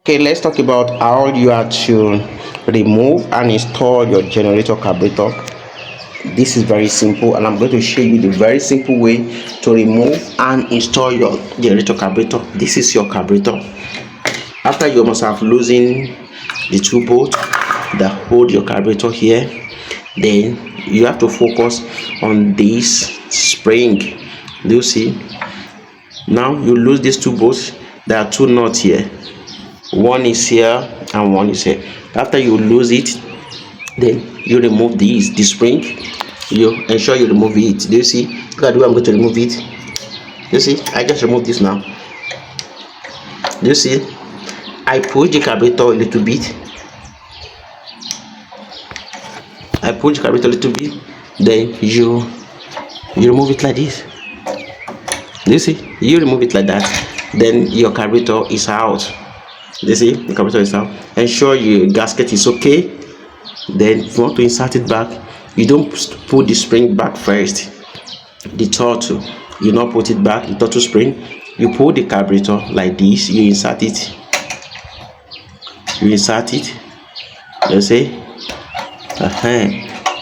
Okay, let's talk about how you are to remove and install your generator carburetor. This is very simple, and I'm going to show you the very simple way to remove and install your generator carburetor. This is your carburetor. After you must have loosened the two bolts that hold your carburetor here, then you have to focus on this spring. Do you see? Now you lose these two bolts. There are two nuts here. One is here and one is here. After you lose it, then you remove the spring. You ensure you remove it. Do you see? Look at the way I'm going to remove it. Do you see? I just removed this now. Do you see? I push the carburetor a little bit. Then you remove it like this. Do you see? You remove it like that. Then your carburetor is out. You see, the carburetor is out. Ensure your gasket is okay. Then if you want to insert it back, you don't put the spring back first. The throttle, you not put it back, the throttle spring. You pull the carburetor like this, you insert it. You see,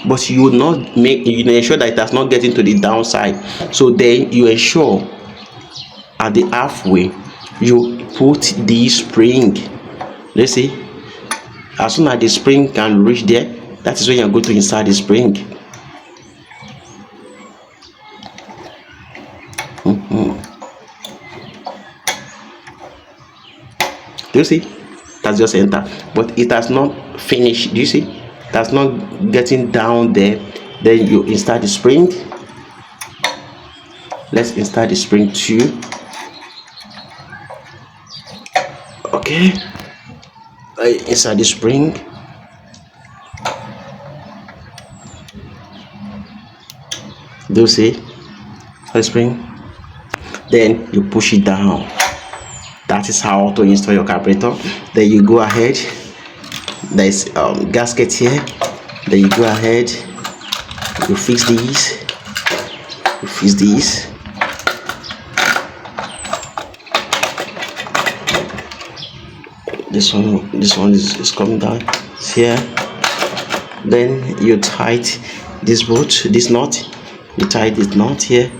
but you will not ensure that it does not get into the downside. So then you ensure at the halfway you put the spring. Let's see, as soon as the spring can reach there, that is when you're going to insert the spring. Do you see? That's just enter, but it has not finished. Do you see? That's not getting down there. Then you insert the spring. Let's insert the spring too. Okay, inside the spring. Do you see the spring? Then you push it down. That is how to install your carburetor. Then you go ahead. There's gasket here. Then you go ahead. You fix these. This one is coming down here. Then you tight this bolt, this knot. You tie this knot here.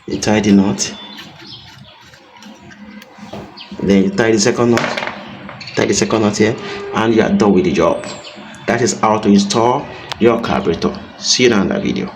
You tie the knot. Then you tie the second knot here, and you are done with the job. That is how to install your carburetor. See you in another video.